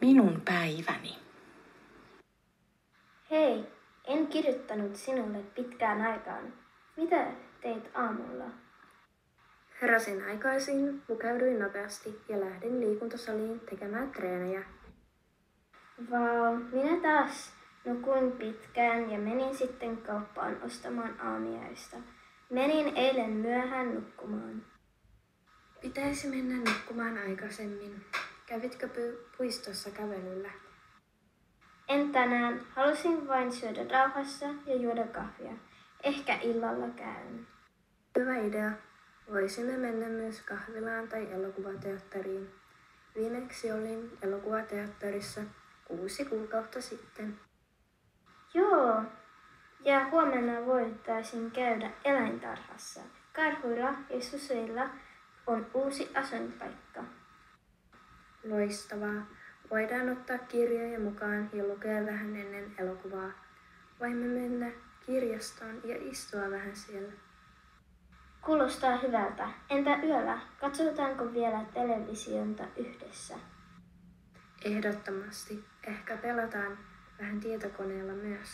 Minun päiväni. Hei, en kirjoittanut sinulle pitkään aikaan. Mitä teit aamulla? Heräsin aikaisin, pukeuduin nopeasti ja lähdin liikuntasaliin tekemään treenejä. Vau, minä taas nukuin pitkään ja menin sitten kauppaan ostamaan aamiaista. Menin eilen myöhään nukkumaan. Pitäisi mennä nukkumaan aikaisemmin. Kävitkö puistossa kävelyllä? En tänään, halusin vain syödä rauhassa ja juoda kahvia. Ehkä illalla käyn. Hyvä idea. Voisimme mennä myös kahvilaan tai elokuvateatteriin. Viimeksi olin elokuvateatterissa 6 kuukautta sitten. Joo, ja huomenna voitaisiin käydä eläintarhassa. Karhuilla ja susilla on uusi asuinpaikka. Loistavaa. Voidaan ottaa kirjoja mukaan ja lukea vähän ennen elokuvaa. Voimme mennä kirjastoon ja istua vähän siellä. Kuulostaa hyvältä. Entä yöllä? Katsotaanko vielä televisiota yhdessä? Ehdottomasti. Ehkä pelataan vähän tietokoneella myös.